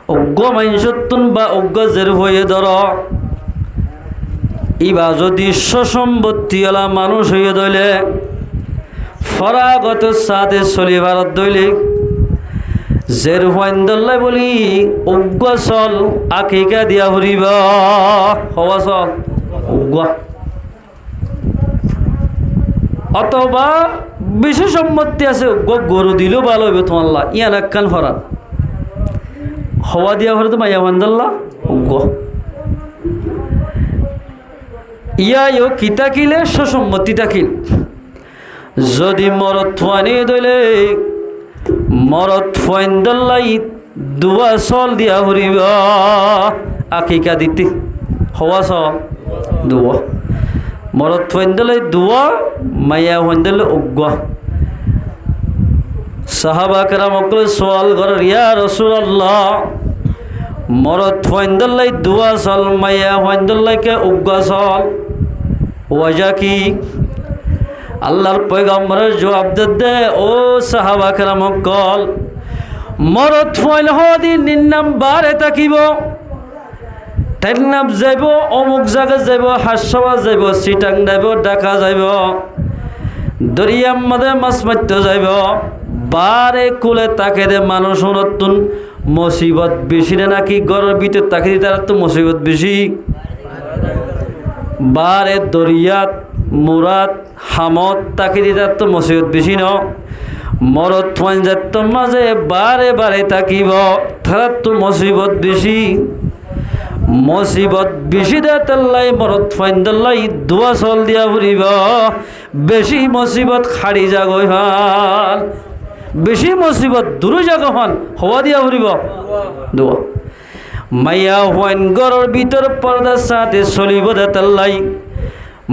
অজ্ঞ মাইনসত্তুন বা অজ্ঞ জের হয়ে ধর ইবা যদি সম্পত্তিওয়ালা মানুষ হয়ে দইলে ফরাগত সাথে চলিবার দইলে জের হুয়াইন্দল্লাই বলি অজ্ঞ চল আকিকা দিয়া হরিব হওয়া চল অজ্ঞ অথবা বেশি সম্পত্তি আছে অজ্ঞ গরু দিলেও ভালো হইবে তোমার ইয়ান একখান ফরা হওয়া দিয়া হরে তো মাইয়া হুয়াইন্দল্লা অজ্ঞ ইয়া কিতা কিলে সম্পত্তি থাকিল যদি মরত ফুয়ানি দইলে মরত ফুয়াইন্দল্লাই দুয়া চল দিয়া হরিব আকিকা দিতে হওয়া চল দুয়া মরত ফুয়াইন্দল্লাই দুয়া মাইয়া হুয়াইন্দল্লাই অজ্ঞ সাহাবা কেরাম অকলে সওয়াল করেন ইয়া রাসূলুল্লাহ মরত ফুয়াইন্দল্লাই দুয়া চল মাইয়া হুয়াইন্দল্লাইকে অজ্ঞ চল ওয়াজা কি আল্লাহর পয়গম্বরের জবাব দে ও সাহাবা কেরাম কল মরত ফুয়াইল হদি নিন্নাম বারে তাকিব তাইর নাম যাইব অমুক জায়গা যাইব হাসবা যাইব সিটাং যাইব ঢাকা যাইব দরিয়ার মধ্যে মাছ মারতে যাইব বারে কুলে তাকে দে মানুষ নতুন মুসিবত বেশি নাকি ঘরের ভিতর তাকে দি তার তো মুসিবত বেশি বারে দরিয়াত মুরাদ হামত তাকে দি তার তো মুসিবত বেশি ন মরত ফাইন যাত মাঝে বারে বারে তাকিব তার তো মুসিবত বেশি মুসিবত বেশি দে তাল্লাই মরত ফাইন দাল্লাই দোয়া চল দিয়া ফুরিব বেশি মুসিবত খাড়ি যাগই হাল বেশি মুসিবত দূর জাগো হান হওয়া দিয়া ফুরিব দোয়া মাইয়া হুয়াইন গড়ের ভিতর পর্দার সাথে চলিব দে তাল্লাই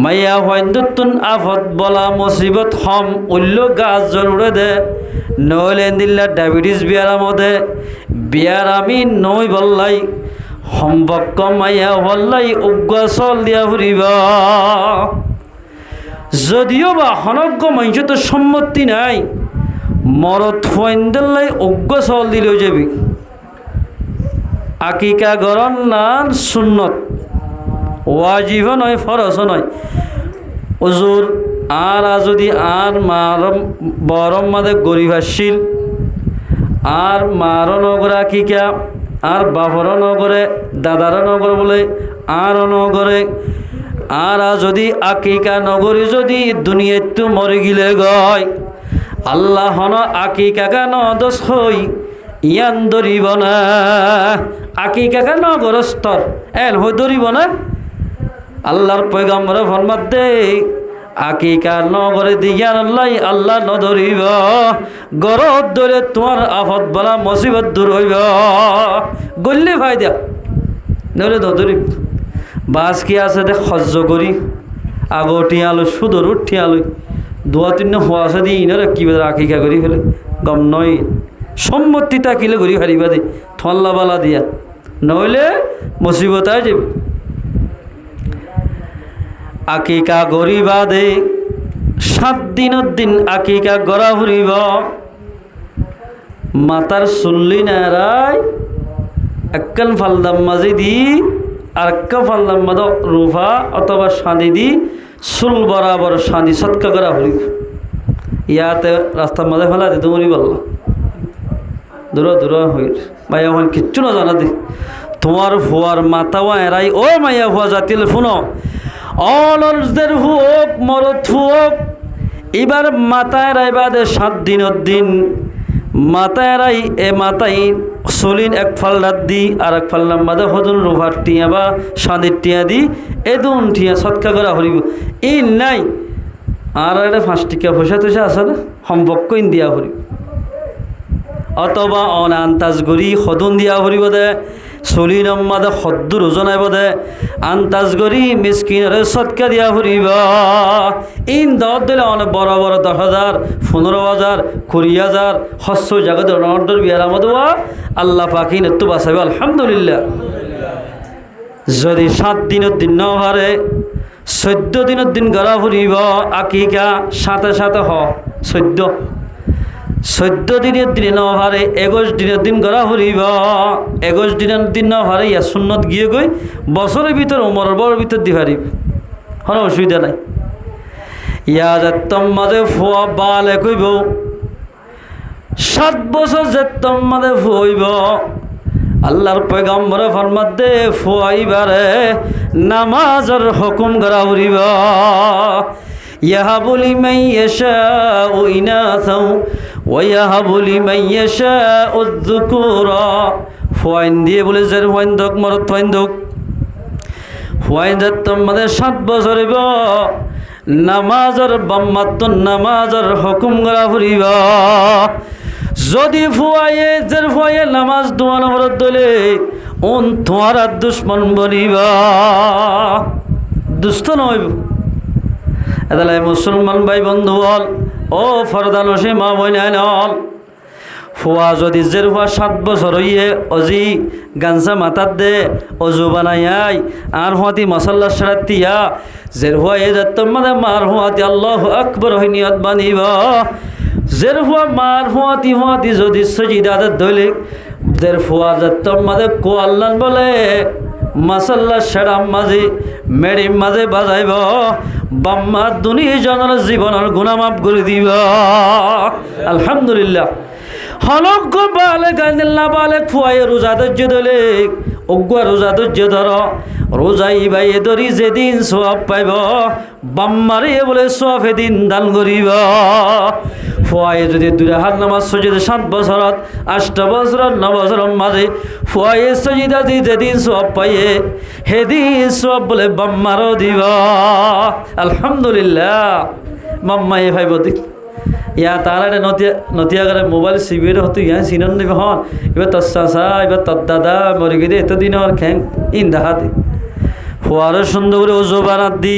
মাইয়া হুয়াইন দুতুন আফত বলা মুসিবত হম উল্ল গাছ জরুরে দে নইলে দিল্লা ডায়াবেটিস বিয়ারামদে বিয়ারামি নই বললাই সম্পর্ক মাইয়া হল্লাই উগ্র চল দিয়া ফুরিব যদিও বা হনজ্ঞ মানুষ তো সম্মতি নাই মরত ফুয়াইন্দল্লাই উগ্র চল দিলেও যাবি আকিকা গরন নান সুন্নত ওয়াজিব নয় ফরজ নয় ওজুর আর যদি আর মারম বরম মাদে গরিব আসছিল আর মার নগরে আকিকা আর বাপর নগরে দাদার নগর বলে আর নগরে আর যদি আকিকা নগরী যদি দুনিয়াতে মরে গিলে গয় আল্লাহ হন আকিকাকা নদস হই ইয়ান ধরিব না আকিকাকা নগরস্তর এন হই ধরিব না আল্লাহর পয়গম্বর ফরমাত দে আকিকা নগরে দিয়ান আল্লাহ নধরিব গরত ধরে তোমার আফত বলা মুসিবত দূর হইব গল্লি ভাই দিয়া নইলে নধরিব বাস কি আছে দে সহ্য করি আগটি আলো সুদর উঠি আলো দোয়া তিন হওয়া আছে দি ইনারা কি আকিকা করি ফেলে গম নয় সম্মতি তাকিলে ঘুরি হারিবা দে থল্লা বালা দিয়া নইলে মুসিবত আয় যাবে আকিকা গরিবা দে 7 দিনের দিন আকিকা গড়া ফুরিব মাতার চুল্লি নারায় একখান ফালদাম মাঝে দি আর একটা ফালদাম মাঝে রুফা অথবা সাঁদি দি চুল বরাবর সাঁদি সৎকা করা ফুরিব ইয়াতে রাস্তার মাঝে ফেলা দিতে মরি বললা দূর দূর হই মাইয়া হন কিচ্ছু না জানা দে তোমার ফুয়ার মাতাওয়া এরাই ও মাইয়া ফুয়া জাতিল ফুনো অলরদের হুক মরত হুক এবার মাতায় রাইবাদে 7 দিনের দিন মাতায় রাই এ মাতাই চলিন এক ফাল্লাত দি আর এক ফাল্লার মাদে হদুন রুভার টিয়া বা সাঁদির টিয়া দি এদুন টিয়া সৎকা করা হরিব এই নাই আর একটা 5 টিকা পয়সা টয়সা আছে না সম্পর্ক দিয়া হরিব অথবা অনান্তাজ গরি সদুন দিয়া হরিব দে চলি নম্মাদে সদ্দুর ওজনাইব দে আন্তাজ গরি মিসকিনরে সৎকা দিয়া ফুরিব ইন দর দিলে অনেক বড় বড় 10,000 15,000 20,000 হস্য জাগত অর্ডার বিয়ার মদওয়া আল্লাহ পাকিন একটু বাঁচাবে আলহামদুলিল্লাহ যদি 7 দিনের দিন ন হারে 14 দিনের দিন গড়া ফুরিব আকিকা সাথে সাথে 14 14 দিনের দিন নভারে 21 দিনের দিন করা হরিব 21 দিনের দিন নভারে ইয়া সুন্নত গিয়ে গই বছরের ভিতর উমরের বড় ভিতর দি পারিব কোনো অসুবিধা নাই ইয়া যাত্তম মাঝে ফুয়া বালে কইব 7 বছর যাত্তম মাঝে ফুইব আল্লাহর পয়গম্বরে ফরমাত দে ফুয়াইবারে নামাজের হুকুম করা হরিব ইয়াহাবু লিমান ইয়াশাউ ইনাসাও ওয়া ইয়াহাবু লিমান ইয়াশাউ যুকুরা ফুয়াইন দিয়ে বলে যার ফুয়াইন দক মরত ফুয়াইন দক ফুয়াইন যাত্তম মাঝে 7 বছর হইব নামাজের বাম্মাত্তন নামাজের হুকুম করা হরিব যদি ফুয়াইয়ে জের ফুয়াইয়ে নামাজ দোয়া নবরত দলে উন তোমার দুশ্মন বনিবা দুষ্ট নইব এদালাই মুসলমান ভাই বন্ধু হল ও ফরদানসে মা বইনাইন হল ফুয়া যদি জের ফুয়া 7 বছর হইয়ে অজি গানসা মাতার দে অজু বানাই আর হুয়াতি মশাল্লা সারাতিয়া জের ফুয়া এ যাত্তম মানে মার হুয়াতি আল্লাহু আকবার হইনিয়ত বানিবা জের ফুয়া মার হুয়াতি যদি সজিদাদের ধইলে জের ফুয়া যাত্তম মাঝে কো আল্লাহ বলে মাসাল্লা সেরাম মাঝে মেরিম মাঝে বাজাইব বাম্মা দুনিয়া জনের জীবনের গুনাহ মাফ করে দিব আলহামদুলিল্লাহ হলক বালে গাইদিল্লা বালে ফুয়াই রোজা ধৈর্য ধরে অগুয়া রোজা ধৈর্য ধর রোজাই ভাই ধরি যেদিন সওয়াব পাইব বাম্মারে বলে সওয়াব এদিন দান করিব ফুয়াই যদি 2 হাত নামাজ সজিদা 7 বছরত 8 বছরত 9 বছরের মাঝে ফুয়াই সজিদা দি যেদিন সওয়াব পাইয়ে সেদিন সওয়াব বলে বাম্মারও দিব আলহামদুলিল্লাহ মাম্মাই ভাই বদি ইয়া তারা নতিয়া করে মোবাইল সিবির হতো ইয়া সিনন নেবে হন এবার তোর চাষা এবার তোর দাদা মরে গেলে এতদিন আর খ্যাং ইন দেখাতে ফুয়ারও সুন্দর করে ওজো বানাত দি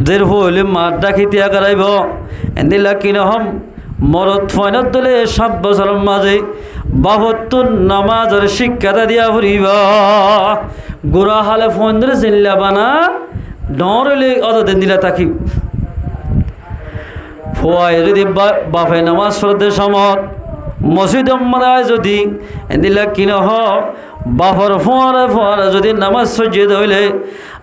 দের হইলে মাঠ ডাকি তিয়া করাইব এদিলা কিরকম মরত ফয়নত দলে 7 বছরের মাঝে 72 নামাজের শিক্ষাটা দিয়া ফুরিব গোড়া হালে ফোন ধরে চিনলা বানা ডরলে অতদিন দিলা থাকি ফুয়াই যদি বাপে নামাজ পড়তে সময় মসজিদ মারায় যদি এদিলা কিনহ বাপর ফোয়ারে যদি নামাজ সজ্জিত হইলে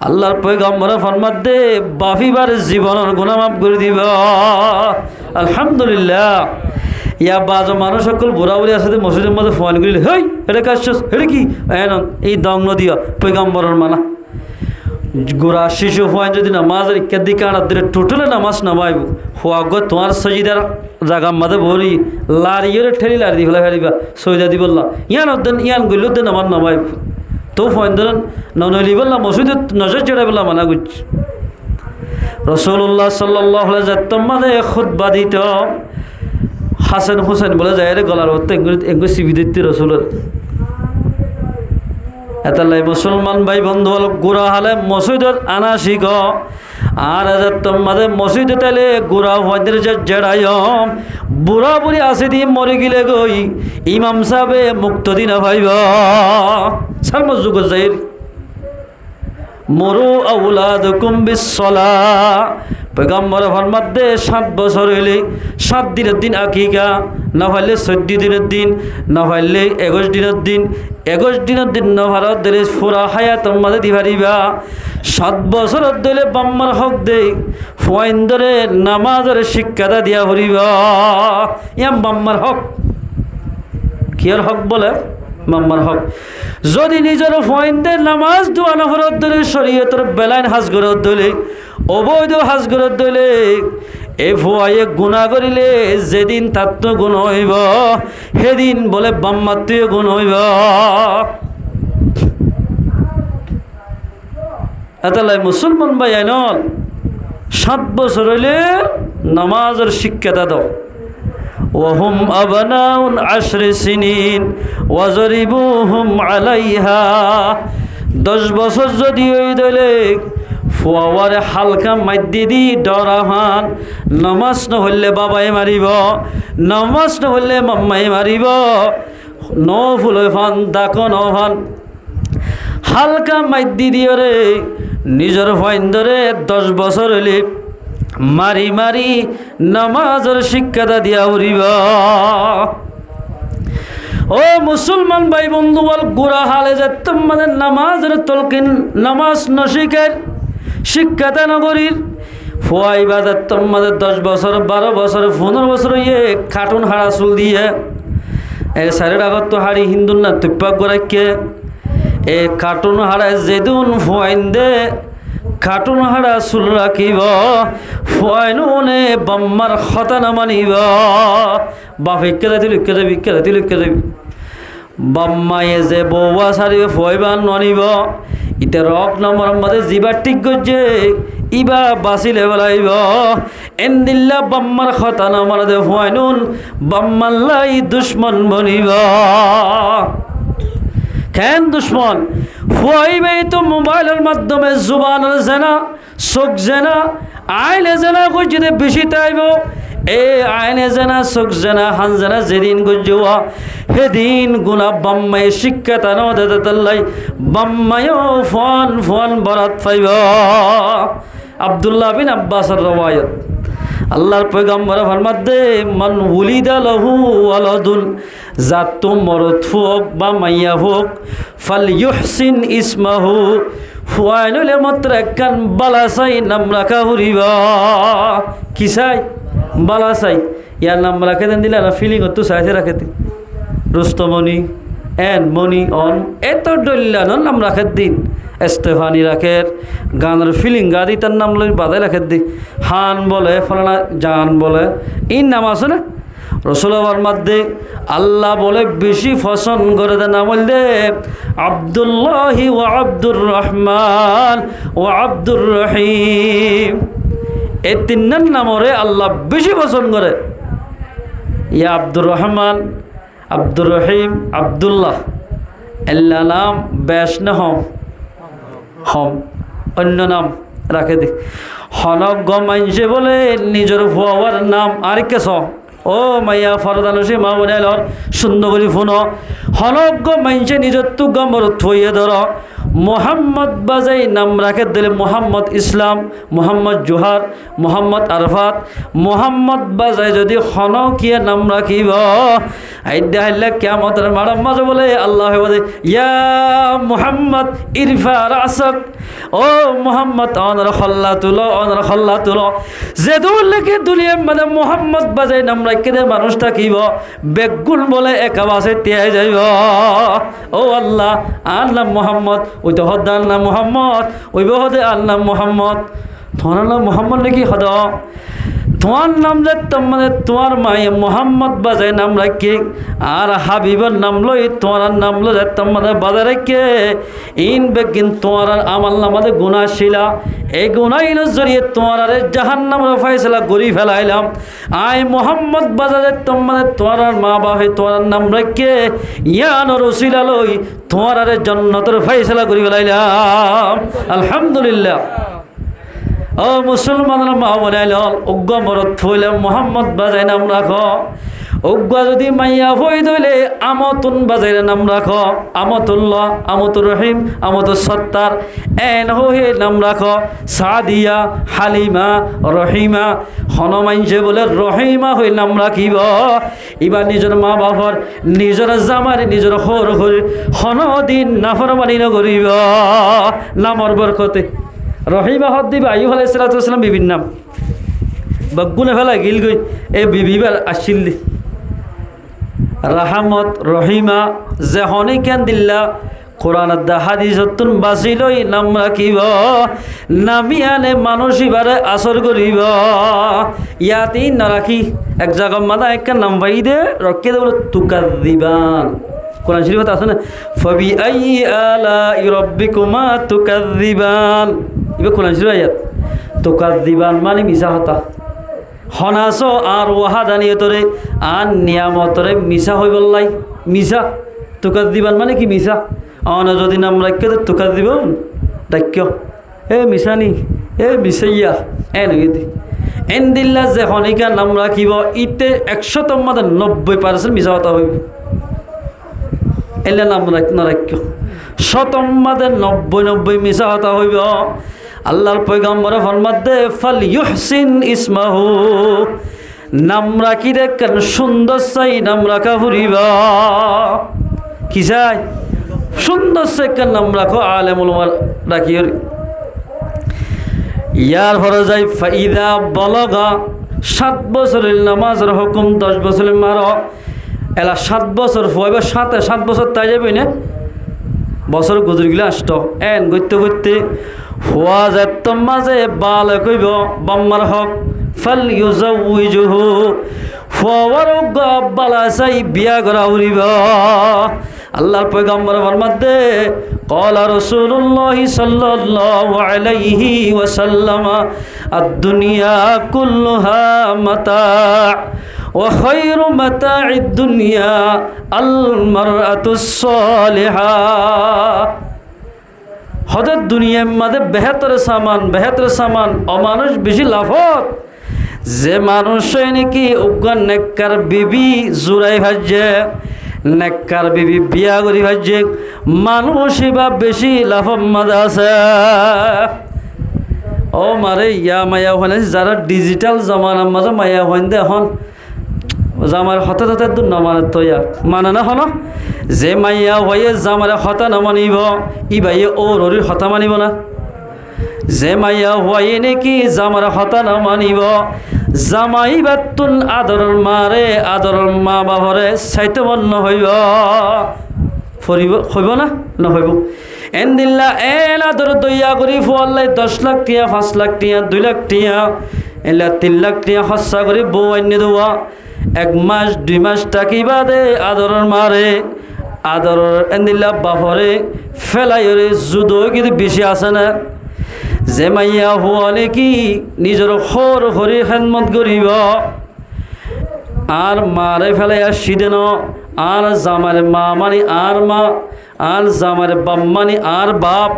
আল্লাহর পয়গম্বর ফরমাত দে বাফিবার জীবনের গুনাহ মাফ করে দিব আলহামদুলিল্লাহ ইয়া বাজো মানুষ সকল বুড়া বুড়ি আছে মসজিদের মধ্যে ফোয়ান করিলে হেই এটা কাজ এটা কি এই দং নদিয়া পয়গম্বরের মানা গোড়া শিশু হওয়ায় যদি নামাজের ইত্যাদি কারণ দিলে টোটালে নামাজ নামাইব হওয়া গো তোমার সজিদার জাগা মাঝে ভরি লারিয়ে ঠেলি লারি দি ফেলা ফেলিবা সজিদা দি বললাম ইয়ান গইল দেন আমার নামাইব তো ফোন ধরেন নলি বললাম মসজিদে নজর চড়াই বললাম মানা করছি রাসূলুল্লাহ সাল্লাল্লাহু আলাইহি ওয়াসাল্লাম মানে খুতবা দিত হাসান হোসেন বলে যায় রে গলার মধ্যে এঙ্গু সিবি দিতে রাসূলের এতালাই মুসলমান ভাই বন্ধু হল গুড়া হালে মসজিদত আনা শিখ আর মাঝে মসজিদে তাইলে গুড়া হওয়াদের যে জেড়াইম বুড়া বুড়ি আসে দিয়ে মরে গেলে গই ইমাম সাহেবে মুক্ত দিনা ভাইব সালম যুগ যাই মরু আউলাদুকুম বিসসালাহ পয়গম্বর ফরমাত দে 7 বছর হইলে 7 দিনের দিন আকিকা না হইলে 14 দিনের দিন না হইলে 21 দিনের দিন 21 দিনের দিন না ভারত দিলে পুরা হায়াত মাঝে দিবারিবা 7 বছর দিলে বাম্মার হক দে ফোয়াইন ধরে নামাজের শিক্ষাটা দিয়া হরিবা ইয়াম বাম্মার হক কিয়ার হক বলে মাম্মার হক যদি নিজের ফোয়াইনদের নামাজ দোয়া নফরত দলে শরীয়তের বেলাইন হাজগরত দলে অবৈধ হাজগরত দলে এ ফুয়াইয়ে গুণা করিলে যেদিন তার তো গুণ হইব সেদিন বলে বাম্মাত্মীয় গুণ হইব এতালাই মুসলমান ভাই আইনল 7 বছর হইলে নামাজের শিক্ষাটা দাও وهم أبناء 10 سنين وضربوهم عليها 10 বছর যদি ওই দলে ফুয়ারে হালকা মাইদি দি ডরাহান নামাজ নহলে বাবাই মারিব নামাজ নহলে মাম্মাই মারিব নফুল ফান দাকো নফান হালকা মাইদি দিয়রে নিজের ফাইন ধরে 10 বছর হলে মারি মারি নামাজের শিক্ষাটা দিয়া উড়িব। ও মুসলমান ভাই বন্ধু বল, গোড়া হালে যে তোমাদের নামাজের তলকিন নামাজ নশিকের শিক্ষাটা নগরীর ফুয়াই বাজার তোমাদের 10 বছর 12 বছর 15 বছর ইয়ে খাটুন হাড়া চুল দিয়ে এ সারের আগত তো হাড়ি হিন্দুর না তুপ্পাক গোড়াইকে এ কার্টুন হাড়ায় যেদিন ফুয়াইন দে কার্টুন হাড়া চুল রাখিব ফুয়াইনুনে বাম্মার খতা না মানিব বাপে কেলে দিল কেলে দিল বাম্মায়ে যে বৌয়া সারিবে ফুয়াইবা ননিব ইতে রক নম্বর মধ্যে জিবা ঠিক করছে ইবা বাঁচিলে বেলাইব এন্দিল্লা বাম্মার খতা না মারা ফুয়াইনুন বাম্মাল্লাই দুশ্মন বনিব। কেন দুশ্মন? ফুয়াইবেই তো মোবাইলের মাধ্যমে জুবানের জেনা চোখ জেনা আইলে জেনা করছে বেশি তাইব এ আইনে জেনা চোখ জেনা হান জেনা যেদিন গজ্জুয়া সেদিন গুণা বাম্মাই শিক্ষা তানো দেতাল্লাই বাম্মায়ও ফোন ফোন বরাত পাইব। আব্দুল্লাহ বিন আব্বাসের রওয়ায়াত আল্লাহর পয়গম্বর ফরমাতে মান উলিদা লাহু ওয়ালাদুন জাত মরদ হোক বা মাইয়া হোক ফাল ইউহসিন ইসমাহু ফুয়াইনুলে মাত্র একখান বালাসাই নাম রাখা হরিবা। কি চাই? বালাসাই। ইয়ার নাম রাখে দেন দিলে না ফিলিং হতো চাইতে রাখে দিন রুস্তমণি এন মণি অন এত ডল্যান নাম রাখে দিন এস্তেফানি রাখের গানের ফিলিং গা দি তার নাম লই বাদাই রাখে দি হান বলে ফলানা জান বলে ইন নাম আছে না রসুলের মধ্যে আল্লাহ বলে বেশি পছন্দ করে দেন নাম দে আব্দুল্লাহি ও আব্দুর রহমান ও আব্দুর রহিম এই তিনজন নামরে আল্লাহ বেশি পছন্দ করে। ইয়া আব্দুর রহমান আব্দুর রহিম আব্দুল্লাহ এল্লা নাম বেশ না হম অন্য নাম রাখে দি হনজ্ঞ মাইনসে বলে নিজের ভুয়ার নাম আর কেস ও মাইয়া ফরদানসি মা বোনের সুন্দর করে ফোন হনজ্ঞ মাইনসে নিজের তু গমর থইয়ে ধর মোহাম্মদ বাজাই নাম রাখে দিলে মোহাম্মদ ইসলাম মোহাম্মদ জোহার মোহাম্মদ আরফাত মোহাম্মদ বাজাই যদি হনকিয়ে নাম রাখিব আইডা হাইলে কিয়ামতের মারাম মাঝে বলে আল্লাহ বলে ইয়া মোহাম্মদ ইরফা রাসক ও মোহাম্মদ অনর খল্লা তুলো যে দুলেকে দুলিয়ার মানে মোহাম্মদ বাজাই নাম রাখি দে মানুষ থাকিব বেগুন বলে একাবাসে তিয়াই যাইব। ও আল্লাহ আর নাম মোহাম্মদ ওই তো হদ আল্লাহ মোহাম্মদ ওই বহদে আল্লাহ মোহাম্মদ তোমার নাম মোহাম্মদ নাকি হদ তোমার নাম যে মানে তোমার মায়ে মোহাম্মদ বাজায় নাম রাখি আর হাবিবের নাম লই তোমার নাম লো যে মানে বাজায় রেখে ইন বেগিন তোমার আমার নামাদের গুণা শিলা এই গুণাইনের জড়িয়ে তোমার জাহান নামের ফাইসলা গড়ি ফেলাইলাম আয় মোহাম্মদ বাজারে মানে তোমার মা বাপে তোমার নাম রেখে ইয়ানোর উসিলা লই তোমার জন্নতের ফাইসলা গড়ি ফেলাইলাম। আলহামদুলিল্লাহ। ও মুসলমানের মা বনাইল অজ্ঞ মরত থইলে মোহাম্মদ বাজাই নাম রাখ অজ্ঞ যদি মাইয়া হই ধইলে আমতুন বাজাই নাম রাখ আমতুল্লাহ আমতুর রহিম আমতুর সত্তার এন হয়ে নাম রাখ সাদিয়া হালিমা রহিমা হনমাইনসে বলে রহিমা হয়ে নাম রাখিব এবার নিজের মা বাবার নিজের জামার নিজের হর হরি হনদিন নাফরমানি নকরিব নামর বরকতে রহিমা হদ দিবে আইয়ুব আলাইহিস সালাম বিবির নাম বগুনে ফেলা গিল গই এ বিবিবার আসিল রাহমত রহিমা যে হনি কেন দিল্লা কোরআন হাদিসতুন বাসিলই নাম রাখিব নামি আনে মানুষ ইবারে আসর করিব ইয়াতি না রাখি এক জায়গা মাদা একটা নাম পাই দে রক্ষে দেবো তুকাদ্দিবান কোরআন শরীফত আছে না ফবি আই আলা রাব্বিকুমা তুকাদ্দিবান ইবে কোরআন শরীফ আয়াত তুকাদ্দিবান মানে মিছা হতা হনাস আর ওয়াহাদানিয়তরে আর নিয়ামতরে মিছা হই বললাই মিছা তুকাদ্দিবান মানে কি মিছা অন যদি নাম রাখে তুকাদ্দিবান ডাক্য এ মিছানি এ মিছাইয়া এন এন দিল্লা যে হনিকা নাম রাখিব ইতে 190% মিছা হতা হইব এলে নাম না রাখ্য শতম্মাদের 90 মিছা হতা হইব আল্লাহর পয়গম্বর ফরমাতে ফাল ইউহসিন ইসমাহু, নাম রাখি দেখেন সুন্দর চাই নাম রাখা ফুরিবা। কি চাই? সুন্দর চাই নাম রাখো, আলেমুল রাখি। ইয়ার পরে যাই ফাইদা বলগা, 7 বছরের নামাজের হুকুম, 10 বছরের মার এলা 7 বছর ফুয়াইবা, 7 বছর তাই যাবি না বছর গুজরগুলো আসত এন করতে করতে ফুয়া যেত মাঝে বাল কইব বাম্মার হক ফাল ইউজাউইজুহু, ফুয়ার বালা চাই বিয়া করা উড়িব। আল্লাহর পয়গম্বর ফরমাতে ক্বালা রাসূলুল্লাহ সাল্লাল্লাহু আলাইহি ওয়াসাল্লাম আদ-দুনিয়া কুল্লুহা মাতা' ওয়া খায়রু মাতা'id দুনিয়া আল মারআতুস সালিহা। হঠাৎ দুনিয়ার মধ্যে বেহতর সামান অমানুষ বেশি লাভত, যে মানুষ নাকি উগান নেককার বিবি জুড়াই ভাজে, নেককার বিবি বিয়া করি ভাজে, মানুষই বা বেশি লাভর মাঝে আছে। ও মারে ইয়া মায়া হলে যারা ডিজিটাল জমানার মাঝে মায়া হইন দে এখন জামার হঠাৎ হঠাৎ দূর নমানে তৈয়া মানে না হন, যে মাইয়া হয়ে জামারে হতা নমানিব ই ভাইয়ে ওর হতা মানিব না। যে মাইয়া হয়ে নাকি জামার হতা নমানিব, জামাই বাতুন আদরের মারে আদরের মা বাবরে চাইতে মন হইব ফরিব হইব না নহইব। এন দিল্লা এন আদর দইয়া করি ফুয়াল্লাই 10 লাখ টিয়া 5 লাখ টিয়া 2 লাখ টিয়া এলা 3 লাখ টিয়া খরচা করি বউ আনি দেওয়া। 1 মাস 2 মাস টাকি বাদে আদরের মারে আদরের এন দিল্লা বাপরে ফেলাইরে যুদো কিন্তু বেশি আছে না। যে মাইয়া হুয়া নাকি নিজের খর হরি খেদমত করিব আর মারে ফেলাইয়া সিদেন, আর জামারে মা মানি আর মা, আর জামারে বাপ মানি আর বাপ,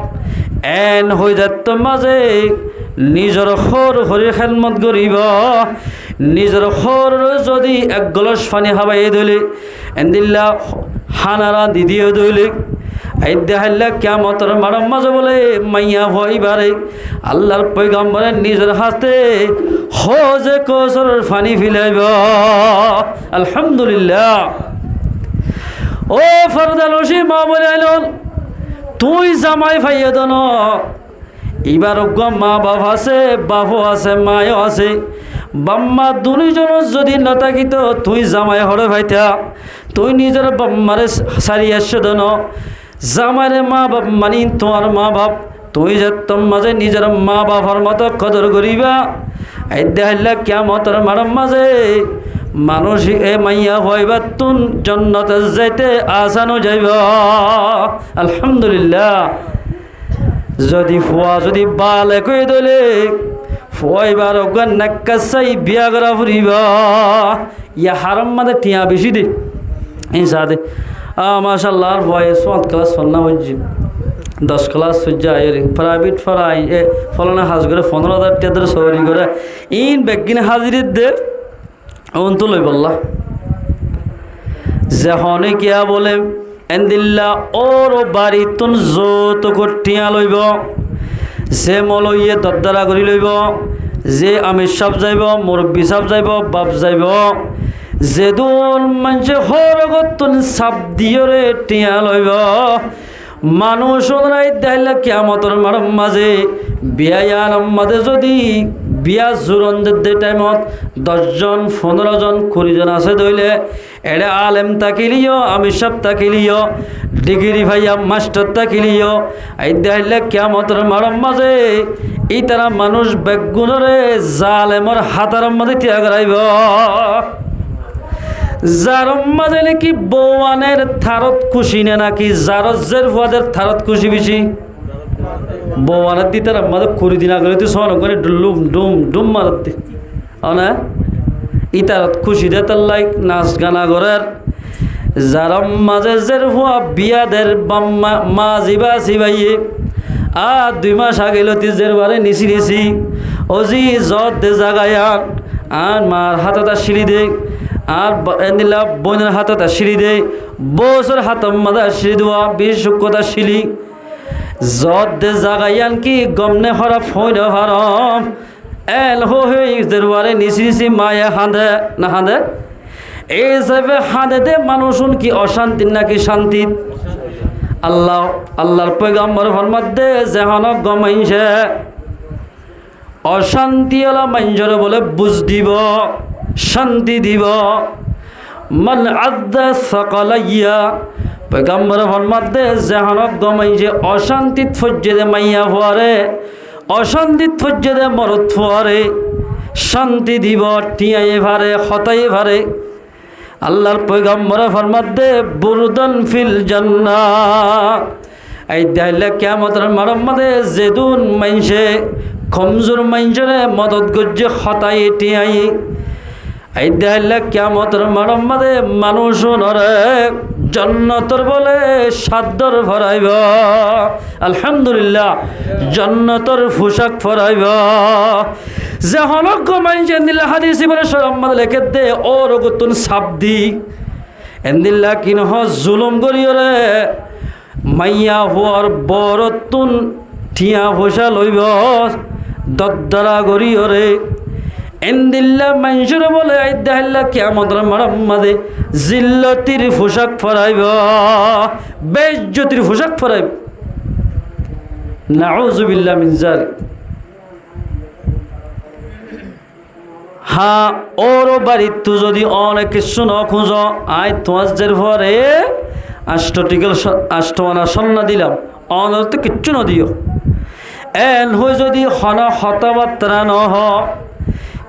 এন হয়ে যাত মাঝে নিজের খর হরি খেদমত করিব। নিজের খর যদি 1 গ্লাস পানি হাবাই দিলে এন্দিল্লা হানারা দিদিও দিলে আইদ্যাহাল্লা কিয়ামতের মারাম মাঝে বলে মাইয়া হইবারে আল্লাহর পয়গম্বরে নিজের হাতে হজে কসরের পানি ফিলাইব। আলহামদুলিল্লাহ। ও ফরদালসি মা বলে আইলন তুই জামাই ফাইয়ে দন, এবার মা বাপ আছে, বাপও আছে, মায়ও আছে, বাম্মা দুইজন যদি না থাকিত তুই জামাই হরে ভাইতা, তুই নিজের বাম্মারে সারি আসছে দন। জামাইরে মা বাপ মানি তোমার মা বাপ, তুই যে তোর মাঝে নিজের মা বাবার মতো কদর করিবা। আইদ্যাহাল্লা কিয়ামতের মারাম মাঝে মানুষ এ মাইয়া হইবা তুন জান্নাতে যাইতে আসানো যাইব। আলহামদুলিল্লাহ। যদি ফুয়া যদি বালে কই দলে ফুয়াইবার অজ্ঞান নাক্কাসাই বিয়া করা ফুরিবা। ইয়া হারাম মাঝে টিয়া বেশি দে ইনসাদে মাশাআল্লাহ ভয়ে 7 ক্লাস ফলনা হইজি 10 ক্লাস সজ্জা এর প্রাইভেট ফরাই এ ফলনা হাজ করে 15,000 টাকা ধরে সওয়ারি করে ইন বেগিনে হাজির দে অন্ত লই বল্লা যখন কিয়া বলে এন্দিল্লা ওর বাড়ি তুন যত কটিয়া লইব, যে মলইয়ে দরদারা করি লইব, যে আমির সাপ যাইব, মুরব্বী সাপ যাইব, বাপ যাইব, যেদুন মানুষে হরগতুন সাপ দিয়রে টিয়া লইব। মানুষ দেখাইলে কিয়ামতের মারম মাঝে বিয়ার মাঝে যদি বিয়া জোরনদের টাইমত 10 জন 15 জন 20 জন আছে ধরলে এড়ে আলেম তাকিলিও আমির সাপ তাকিলিও ডিগ্রি ভাইয়া মাস্টার তাকিলিও এই দেখাইলে কিয়ামতের মারম মাঝে এই তারা মানুষ বেগুনরে জালেমর হাতার মাঝে টিয়া করাইব। যার মাঝে নাকি বৌয়ানের থারত খুশি না নাকি জারজের ফুয়াদের থারত খুশি বেশি। বৌয়ানের দি তার মাঝে কুড়ি দিন আগে তুই সন করে ডুম ডুম ডুম মারত দি না ই তারত খুশি দে তার লাইক নাচ গানা করার। যার মাঝে জের ফুয়া বিয়াদের বাম্মা মা জিবা সিবাইয়ে 2 মাস আগে লতি জের বারে নিছি অজি জত দে জাগায়ান আর মার হাতটা সিঁড়ি দে আর এনিলা বোনের হাতটা সিঁড়ি দে বছর হাত মাদা সিঁড়ি দেওয়া 20 শুক্রতা সিঁড়ি যত দে জাগাইয়ান কি গমনে হরা ফইন হারম এল হই দেরওয়ারে নিচি নিচি মায়ে হাঁদে না হাঁদে এই হিসাবে হাঁদে দে মানুষুন কি অশান্তি নাকি শান্তি আল্লাহর পয়গম্বর ফরমাত দে যেহন গমাইছে অশান্তি হলা মাইঞ্জরে বলে বুঝ দিব শান্তি দিব মান আদ্দা সকালাইয়া পয়গম্বর ফরমাত দে যেহন গমাইছে অশান্তিত ফজ্জে দে মাইয়া ফুয়ারে অশান্তিত ফজ্জে দে মরত ফুয়ারে শান্তি দিব টিয়াইয়ে ভারে হতাইয়ে ভারে আল্লাহর পয়গম্বর ফরমাত দে বুরদান ফিল জান্নাহ এই দাইলে কিয়ামতের মারম্মদে জেদুন মাইনছে কমজোর মাইনজরে মদত গজ্জে হতাই টিয়াই এই দাইলে কিয়ামতের মারম্মদে মানুষ নরে জান্নাতর বলে সাদর ভরাইব আলহামদুলিল্লাহ জান্নাতর পোশাক ভরাইব যে হলক মাইনছে দিল্লা হাদিসি বলে সরম্মদ লেখে দে ওর গুতুন সাবদি এন্দিল্লা কিনহ জুলুম করিয়রে মাইয়া হওয়ার বরতুন ঠিয়া পয়সা লইব দদ্দারা করিয়রে এন্দিল্লা মাইনসুরে বলে আইদাহিল্লা কিয়ামতের মারাম্মাদে জিল্লতির পোশাক ফরাইব বেজ্জতির পোশাক ফরাইব নাউযুবিল্লাহ মিন যালিক হ্যাঁ ওর বাড়ির তো যদি অনেক কিছু ন খুঁজ আয় তোমাদের পরে আষ্টমানা সন্না দিলাম অনর তো কিচ্ছু ন দিও এন হয়ে যদি হন হতাবার্তা ন হ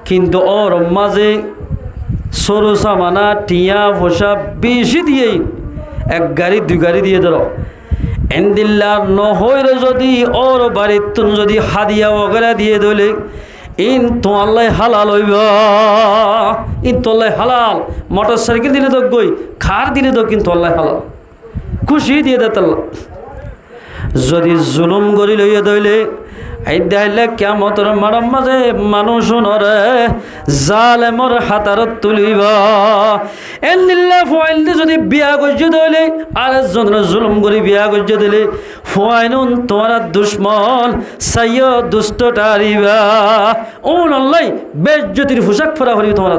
কিন্তু ওর মাঝে সরু সামানা টিয়া ফোসা বেশি দিয়েই এক গাড়ি দুই গাড়ি দিয়ে ধরো এন্দিল্লা নহইরে যদি ওর বাড়ির তুন যদি হাদিয়া বগেরা দিয়ে দিলে ইন তোমাল্লাই হালাল হইব ইন তোল্লাই হালাল মোটর সাইকেল দিলে তো গই খার দিলে তো কিন্তু তোল্লাই হালাল খুশি দিয়ে দে তাল্লা যদি জুলুম করি লইয়া দইলে এই দেখাইলে কিয়ামতের মারাম মাঝে মানুষ নরে জালেমর হাতারত তুলিব এন্দিল্লা ফয়েল দিয়ে যদি বিয়া গজ্য দইলে আরেকজনের জুলুম করি বিয়া গজ্য দিলে ফয়নুন তোমার দুশ্মন সাইয় দুষ্ট টারিবা ও নল্লাই বেজ্জতির পোশাক ফরা হরিব তোমার